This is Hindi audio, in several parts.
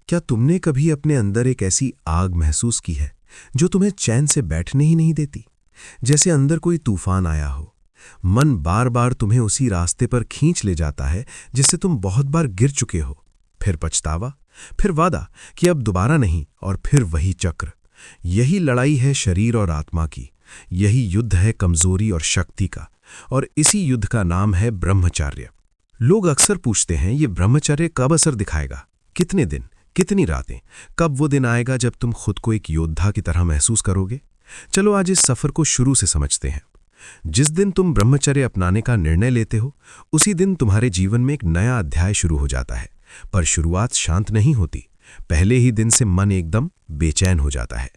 क्या तुमने कभी अपने अंदर एक ऐसी आग महसूस की है जो तुम्हें चैन से बैठने ही नहीं देती? जैसे अंदर कोई तूफान आया हो। मन बार बार तुम्हें उसी रास्ते पर खींच ले जाता है जिससे तुम बहुत बार गिर चुके हो। फिर पछतावा, फिर वादा कि अब दोबारा नहीं, और फिर वही चक्र। यही लड़ाई है शरीर और आत्मा की। यही युद्ध है कमजोरी और शक्ति का। और इसी युद्ध का नाम है ब्रह्मचर्य। लोग अक्सर पूछते हैं, ये ब्रह्मचर्य कब असर दिखाएगा? कितने दिन, कितनी रातें? कब वो दिन आएगा जब तुम खुद को एक योद्धा की तरह महसूस करोगे? चलो आज इस सफर को शुरू से समझते हैं। जिस दिन तुम ब्रह्मचर्य अपनाने का निर्णय लेते हो, उसी दिन तुम्हारे जीवन में एक नया अध्याय शुरू हो जाता है। पर शुरुआत शांत नहीं होती। पहले ही दिन से मन एकदम बेचैन हो जाता है।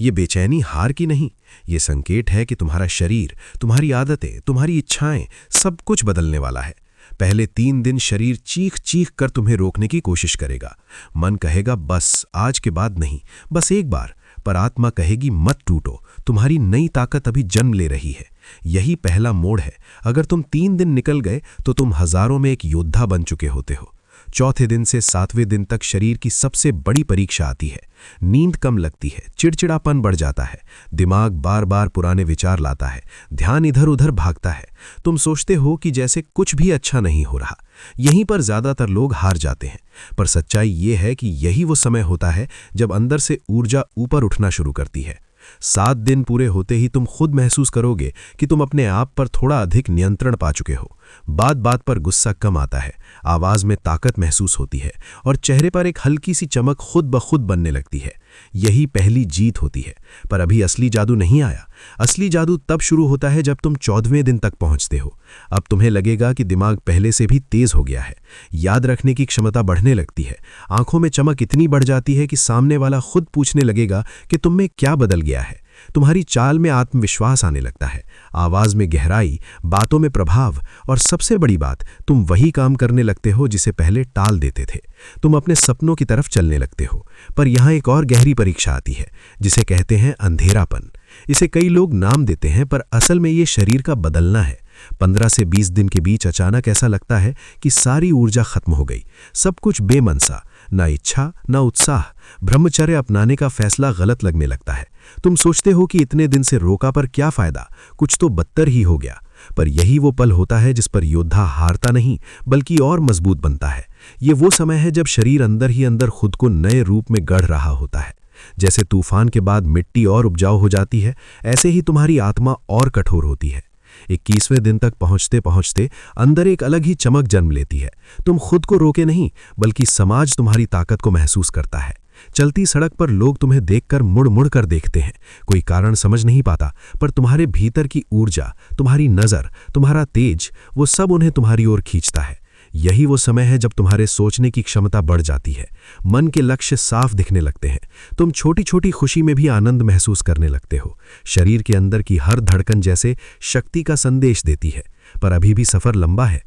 ये बेचैनी हार की नहीं, ये संकेत है कि तुम्हारा शरीर, तुम्हारी आदतें, तुम्हारी इच्छाएं, सब कुछ बदलने वाला है। पहले 3 दिन शरीर चीख चीख कर तुम्हें रोकने की कोशिश करेगा। मन कहेगा बस आज के बाद नहीं, बस एक बार। पर आत्मा कहेगी मत टूटो, तुम्हारी नई ताकत अभी जन्म ले रही है। यही पहला मोड़ है। अगर तुम 3 दिन निकल गए तो तुम हजारों में एक योद्धा बन चुके होते हो। चौथे दिन से 7वें दिन तक शरीर की सबसे बड़ी परीक्षा आती है। नींद कम लगती है, चिड़चिड़ापन बढ़ जाता है, दिमाग बार बार पुराने विचार लाता है, ध्यान इधर उधर भागता है। तुम सोचते हो कि जैसे कुछ भी अच्छा नहीं हो रहा। यहीं पर ज्यादातर लोग हार जाते हैं। पर सच्चाई ये है कि यही वो समय होता है जब अंदर से ऊर्जा ऊपर उठना शुरू करती है। 7 दिन पूरे होते ही तुम खुद महसूस करोगे कि तुम अपने आप पर थोड़ा अधिक नियंत्रण पा चुके हो। बात बात पर गुस्सा कम आता है, आवाज में ताकत महसूस होती है, और चेहरे पर एक हल्की सी चमक खुद ब खुद बनने लगती है। यही पहली जीत होती है। पर अभी असली जादू नहीं आया। असली जादू तब शुरू होता है जब तुम 14वें दिन तक पहुंचते हो। अब तुम्हें लगेगा कि दिमाग पहले से भी तेज हो गया है। याद रखने की क्षमता बढ़ने लगती है। आंखों में चमक इतनी बढ़ जाती है कि सामने वाला खुद पूछने लगेगा कि तुम में क्या बदल गया है। तुम्हारी चाल में आत्मविश्वास आने लगता है, आवाज में गहराई, बातों में प्रभाव, और सबसे बड़ी बात, तुम वही काम करने लगते हो जिसे पहले टाल देते थे। तुम अपने सपनों की तरफ चलने लगते हो। पर यहाँ एक और गहरी परीक्षा आती है जिसे कहते हैं अंधेरापन। इसे कई लोग नाम देते हैं, पर असल में ये शरीर का बदलना है। 15 से 20 दिन के बीच अचानक ऐसा लगता है कि सारी ऊर्जा खत्म हो गई। सब कुछ बेमन सा, ना इच्छा ना उत्साह। ब्रह्मचर्य अपनाने का फैसला गलत लगने लगता है। तुम सोचते हो कि इतने दिन से रोका पर क्या फायदा, कुछ तो बदतर ही हो गया। पर यही वो पल होता है जिस पर योद्धा हारता नहीं बल्कि और मजबूत बनता है। ये वो समय है जब शरीर अंदर ही अंदर खुद को नए रूप में गढ़ रहा होता है। जैसे तूफान के बाद मिट्टी और उपजाऊ हो जाती है, ऐसे ही तुम्हारी आत्मा और कठोर होती है। 21वें दिन तक पहुंचते पहुंचते अंदर एक अलग ही चमक जन्म लेती है। तुम खुद को रोके नहीं बल्कि समाज तुम्हारी ताकत को महसूस करता है। चलती सड़क पर लोग तुम्हें देखकर मुड़ मुड़ कर देखते हैं। कोई कारण समझ नहीं पाता, पर तुम्हारे भीतर की ऊर्जा, तुम्हारी नजर, तुम्हारा तेज, वो सब उन्हें तुम्हारी ओर खींचता है। यही वो समय है जब तुम्हारे सोचने की क्षमता बढ़ जाती है। मन के लक्ष्य साफ दिखने लगते हैं। तुम छोटी छोटी खुशी में भी आनंद महसूस करने लगते हो। शरीर के अंदर की हर धड़कन जैसे शक्ति का संदेश देती है। पर अभी भी सफर लंबा है।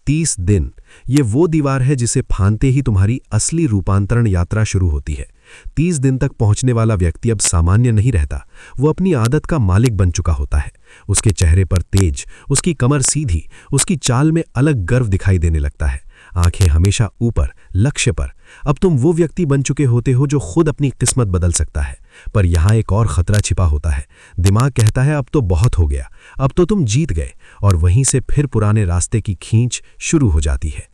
30 दिन, ये वो दीवार है जिसे फांदते ही तुम्हारी असली रूपांतरण यात्रा शुरू होती है। 30 दिन तक पहुंचने वाला व्यक्ति अब सामान्य नहीं रहता। वो अपनी आदत का मालिक बन चुका होता है। उसके चेहरे पर तेज, उसकी कमर सीधी, उसकी चाल में अलग गर्व दिखाई देने लगता है। आंखें हमेशा ऊपर, लक्ष्य पर। अब तुम वो व्यक्ति बन चुके होते हो जो खुद अपनी किस्मत बदल सकता है। पर यहाँ एक और खतरा छिपा होता है। दिमाग कहता है अब तो बहुत हो गया, अब तो तुम जीत गए, और वहीं से फिर पुराने रास्ते की खींच शुरू हो जाती है।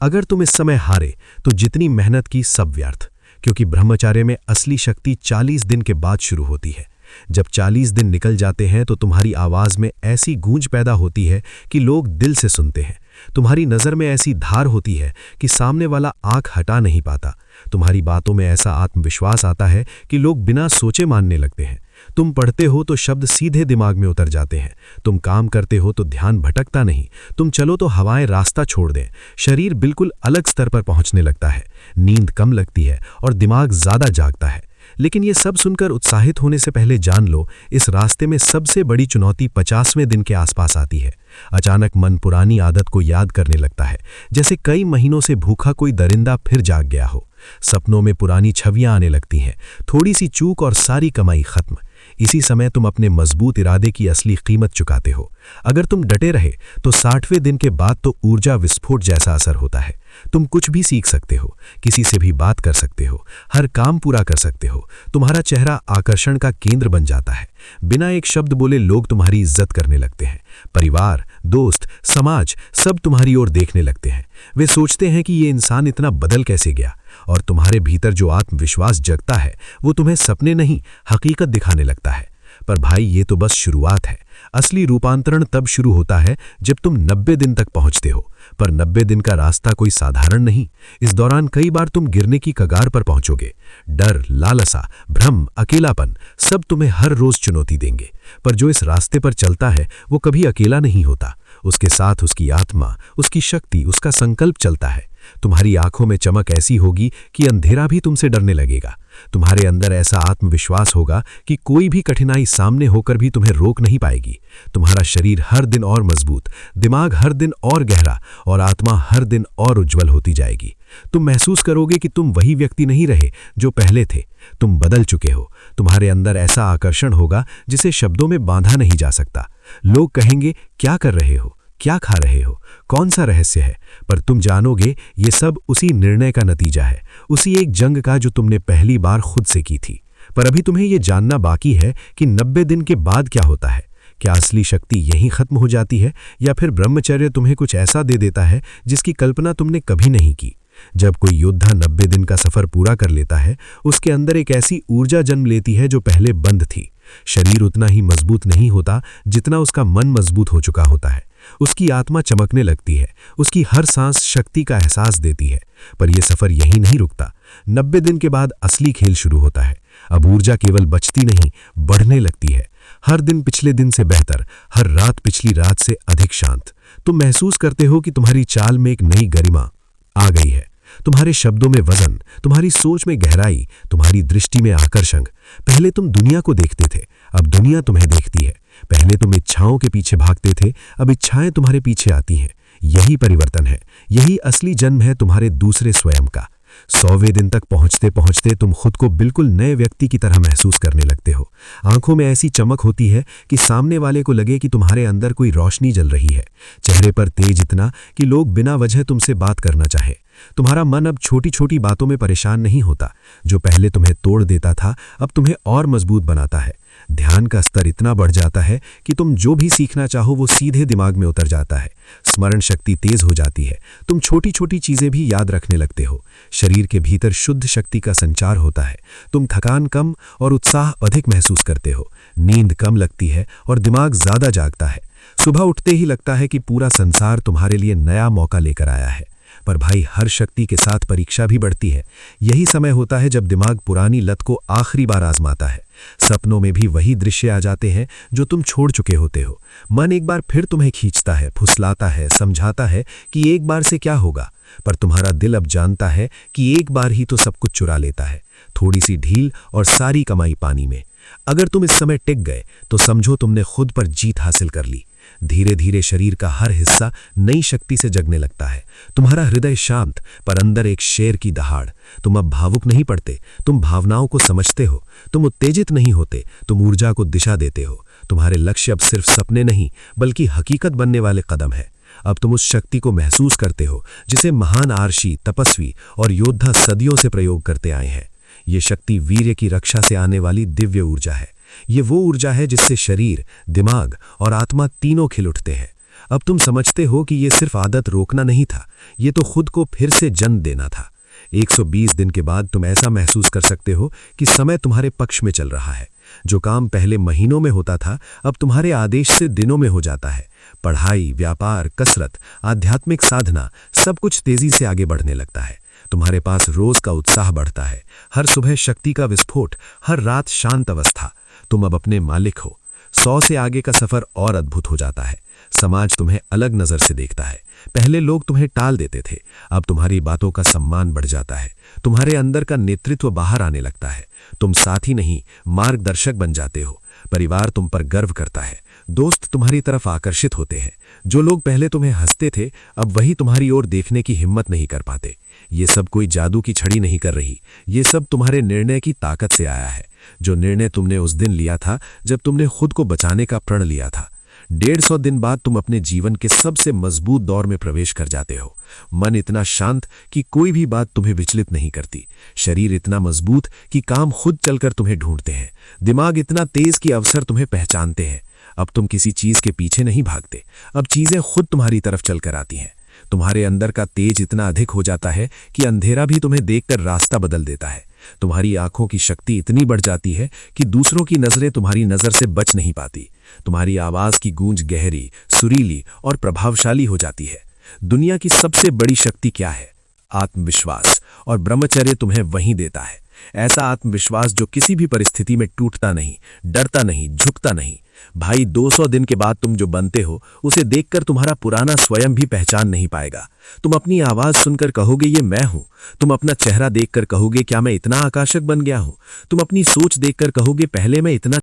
अगर तुम इस समय हारे तो जितनी मेहनत की सब व्यर्थ, क्योंकि ब्रह्मचर्य में असली शक्ति 40 दिन के बाद शुरू होती है। जब 40 दिन निकल जाते हैं तो तुम्हारी आवाज में ऐसी गूंज पैदा होती है कि लोग दिल से सुनते हैं। तुम्हारी नजर में ऐसी धार होती है कि सामने वाला आंख हटा नहीं पाता। तुम्हारी बातों में ऐसा आत्मविश्वास आता है कि लोग बिना सोचे मानने लगते हैं। तुम पढ़ते हो तो शब्द सीधे दिमाग में उतर जाते हैं। तुम काम करते हो तो ध्यान भटकता नहीं। तुम चलो तो हवाएं रास्ता छोड़ दें। शरीर बिल्कुल अलग स्तर पर पहुंचने लगता है। नींद कम लगती है और दिमाग ज्यादा जागता है। लेकिन ये सब सुनकर उत्साहित होने से पहले जान लो, इस रास्ते में सबसे बड़ी चुनौती 50वें दिन के आसपास आती है। अचानक मन पुरानी आदत को याद करने लगता है, जैसे कई महीनों से भूखा कोई दरिंदा फिर जाग गया हो। सपनों में पुरानी छवियां आने लगती हैं। थोड़ी सी चूक और सारी कमाई खत्म। इसी समय तुम अपने मजबूत इरादे की असली कीमत चुकाते हो। अगर तुम डटे रहे तो 60वें दिन के बाद तो ऊर्जा विस्फोट जैसा असर होता है। तुम कुछ भी सीख सकते हो, किसी से भी बात कर सकते हो, हर काम पूरा कर सकते हो। तुम्हारा चेहरा आकर्षण का केंद्र बन जाता है। बिना एक शब्द बोले लोग तुम्हारी इज्जत करने लगते हैं। परिवार, दोस्त, समाज सब तुम्हारी ओर देखने लगते हैं। वे सोचते हैं कि ये इंसान इतना बदल कैसे गया। और तुम्हारे भीतर जो आत्मविश्वास जगता है वो तुम्हें सपने नहीं, हकीकत दिखाने लगता है। पर भाई, ये तो बस शुरुआत है। असली रूपांतरण तब शुरू होता है जब तुम 90 दिन तक पहुंचते हो। पर 90 दिन का रास्ता कोई साधारण नहीं। इस दौरान कई बार तुम गिरने की कगार पर पहुंचोगे। डर, लालसा, भ्रम, अकेलापन सब तुम्हें हर रोज चुनौती देंगे। पर जो इस रास्ते पर चलता है वो कभी अकेला नहीं होता। उसके साथ उसकी आत्मा, उसकी शक्ति, उसका संकल्प चलता है। तुम्हारी आंखों में चमक ऐसी होगी कि अंधेरा भी तुमसे डरने लगेगा। तुम्हारे अंदर ऐसा आत्मविश्वास होगा कि कोई भी कठिनाई सामने होकर भी तुम्हें रोक नहीं पाएगी। तुम्हारा शरीर हर दिन और मजबूत, दिमाग हर दिन और गहरा और आत्मा हर दिन और उज्जवल होती जाएगी। तुम महसूस करोगे कि तुम वही व्यक्ति नहीं रहे जो पहले थे। तुम बदल चुके हो। तुम्हारे अंदर ऐसा आकर्षण होगा जिसे शब्दों में बांधा नहीं जा सकता। लोग कहेंगे, क्या कर रहे हो, क्या खा रहे हो, कौन सा रहस्य है? पर तुम जानोगे ये सब उसी निर्णय का नतीजा है, उसी एक जंग का जो तुमने पहली बार खुद से की थी। पर अभी तुम्हें ये जानना बाकी है कि 90 दिन के बाद क्या होता है। क्या असली शक्ति यहीं खत्म हो जाती है या फिर ब्रह्मचर्य तुम्हें कुछ ऐसा दे देता है जिसकी कल्पना तुमने कभी नहीं की? जब कोई योद्धा 90 दिन का सफर पूरा कर लेता है, उसके अंदर एक ऐसी ऊर्जा जन्म लेती है जो पहले बंद थी। शरीर उतना ही मजबूत नहीं होता जितना उसका मन मजबूत हो चुका होता है। उसकी आत्मा चमकने लगती है, उसकी हर सांस शक्ति का एहसास देती है। पर यह सफर यहीं नहीं रुकता। 90 दिन के बाद असली खेल शुरू होता है। अब ऊर्जा केवल बचती नहीं, बढ़ने लगती है। हर दिन पिछले दिन से बेहतर, हर रात पिछली रात से अधिक शांत। तुम महसूस करते हो कि तुम्हारी चाल में एक नई गरिमा आ गई है। तुम्हारे शब्दों में वजन, तुम्हारी सोच में गहराई, तुम्हारी दृष्टि में आकर्षण। पहले तुम दुनिया को देखते थे, अब दुनिया तुम्हें देखती है। पहले तुम इच्छाओं के पीछे भागते थे, अब इच्छाएं तुम्हारे पीछे आती हैं। यही परिवर्तन है, यही असली जन्म है तुम्हारे दूसरे स्वयं का। 100वें दिन तक पहुंचते पहुंचते तुम खुद को बिल्कुल नए व्यक्ति की तरह महसूस करने लगते हो। आंखों में ऐसी चमक होती है कि सामने वाले को लगे कि तुम्हारे अंदर कोई रोशनी जल रही है। चेहरे पर तेज इतना कि लोग बिना वजह तुमसे बात करना चाहे। तुम्हारा मन अब छोटी छोटी बातों में परेशान नहीं होता। जो पहले तुम्हें तोड़ देता था अब तुम्हें और मजबूत बनाता है। ध्यान का स्तर इतना बढ़ जाता है कि तुम जो भी सीखना चाहो वो सीधे दिमाग में उतर जाता है। स्मरण शक्ति तेज हो जाती है। तुम छोटी छोटी चीजें भी याद रखने लगते हो। शरीर के भीतर शुद्ध शक्ति का संचार होता है। तुम थकान कम और उत्साह अधिक महसूस करते हो। नींद कम लगती है और दिमाग ज्यादा जागता है। सुबह उठते ही लगता है कि पूरा संसार तुम्हारे लिए नया मौका लेकर आया है। पर भाई, हर शक्ति के साथ परीक्षा भी बढ़ती है। यही समय होता है जब दिमाग पुरानी लत को आखिरी बार आजमाता है। सपनों में भी वही दृश्य आ जाते हैं जो तुम छोड़ चुके होते हो। मन एक बार फिर तुम्हें खींचता है, फुसलाता है, समझाता है कि एक बार से क्या होगा। पर तुम्हारा दिल अब जानता है कि एक बार ही तो सब कुछ चुरा लेता है। थोड़ी सी ढील और सारी कमाई पानी में। अगर तुम इस समय टिक गए तो समझो तुमने खुद पर जीत हासिल कर ली। धीरे धीरे शरीर का हर हिस्सा नई शक्ति से जगने लगता है। तुम्हारा हृदय शांत, पर अंदर एक शेर की दहाड़। तुम अब भावुक नहीं पड़ते, तुम भावनाओं को समझते हो। तुम उत्तेजित नहीं होते, तुम ऊर्जा को दिशा देते हो। तुम्हारे लक्ष्य अब सिर्फ सपने नहीं बल्कि हकीकत बनने वाले कदम है। अब तुम उस शक्ति को महसूस करते हो जिसे महान आर्षी, तपस्वी और योद्धा सदियों से प्रयोग करते आए हैं। ये शक्ति वीर्य की रक्षा से आने वाली दिव्य ऊर्जा है। ये वो ऊर्जा है जिससे शरीर, दिमाग और आत्मा तीनों खिल उठते हैं। अब तुम समझते हो कि ये सिर्फ आदत रोकना नहीं था, ये तो खुद को फिर से जन्म देना था। 120 दिन के बाद तुम ऐसा महसूस कर सकते हो कि समय तुम्हारे पक्ष में चल रहा है। जो काम पहले महीनों में होता था अब तुम्हारे आदेश से दिनों में हो जाता है। पढ़ाई, व्यापार, कसरत, आध्यात्मिक साधना सब कुछ तेजी से आगे बढ़ने लगता है। तुम्हारे पास रोज का उत्साह बढ़ता है। हर सुबह शक्ति का विस्फोट, हर रात शांत अवस्था। तुम अब अपने मालिक हो। 100 से आगे का सफर और अद्भुत हो जाता है। समाज तुम्हें अलग नजर से देखता है। पहले लोग तुम्हें टाल देते थे, अब तुम्हारी बातों का सम्मान बढ़ जाता है। तुम्हारे अंदर का नेतृत्व बाहर आने लगता है। तुम साथी नहीं, मार्गदर्शक बन जाते हो। परिवार तुम पर गर्व करता है। दोस्त तुम्हारी तरफ आकर्षित होते हैं। जो लोग पहले तुम्हें हंसते थे अब वही तुम्हारी ओर देखने की हिम्मत नहीं कर पाते। ये सब कोई जादू की छड़ी नहीं कर रही, ये सब तुम्हारे निर्णय की ताकत से आया है। जो निर्णय तुमने उस दिन लिया था जब तुमने खुद को बचाने का प्रण लिया था। 150 दिन बाद तुम अपने जीवन के सबसे मजबूत दौर में प्रवेश कर जाते हो। मन इतना शांत कि कोई भी बात तुम्हें विचलित नहीं करती। शरीर इतना मजबूत कि काम खुद चलकर तुम्हें ढूंढते हैं। दिमाग इतना तेज कि अवसर तुम्हें पहचानते हैं। अब तुम किसी चीज के पीछे नहीं भागते, अब चीजें खुद तुम्हारी तरफ चलकर आती हैं। तुम्हारे अंदर का तेज इतना अधिक हो जाता है कि अंधेरा भी तुम्हें देखकर रास्ता बदल देता है। तुम्हारी आंखों की शक्ति इतनी बढ़ जाती है कि दूसरों की नजरें तुम्हारी नजर से बच नहीं पाती। तुम्हारी आवाज की गूंज गहरी, सुरीली और प्रभावशाली हो जाती है। दुनिया की सबसे बड़ी शक्ति क्या है? आत्मविश्वास। और ब्रह्मचर्य तुम्हें वहीं देता है। ऐसा आत्मविश्वास जो किसी भी परिस्थिति में टूटता नहीं, डरता नहीं, झुकता नहीं। भाई, 200 दिन के बाद तुम जो बनते हो उसे देखकर तुम्हारा पुराना स्वयं भी पहचान नहीं पाएगा। तुम अपनी आवाज सुनकर कहोगे ये मैं हूं। तुम अपना चेहरा देखकर कहोगे क्या मैं इतना आकर्षक बन गया हूं। तुम अपनी सोच देखकर कहोगे पहले मैं इतना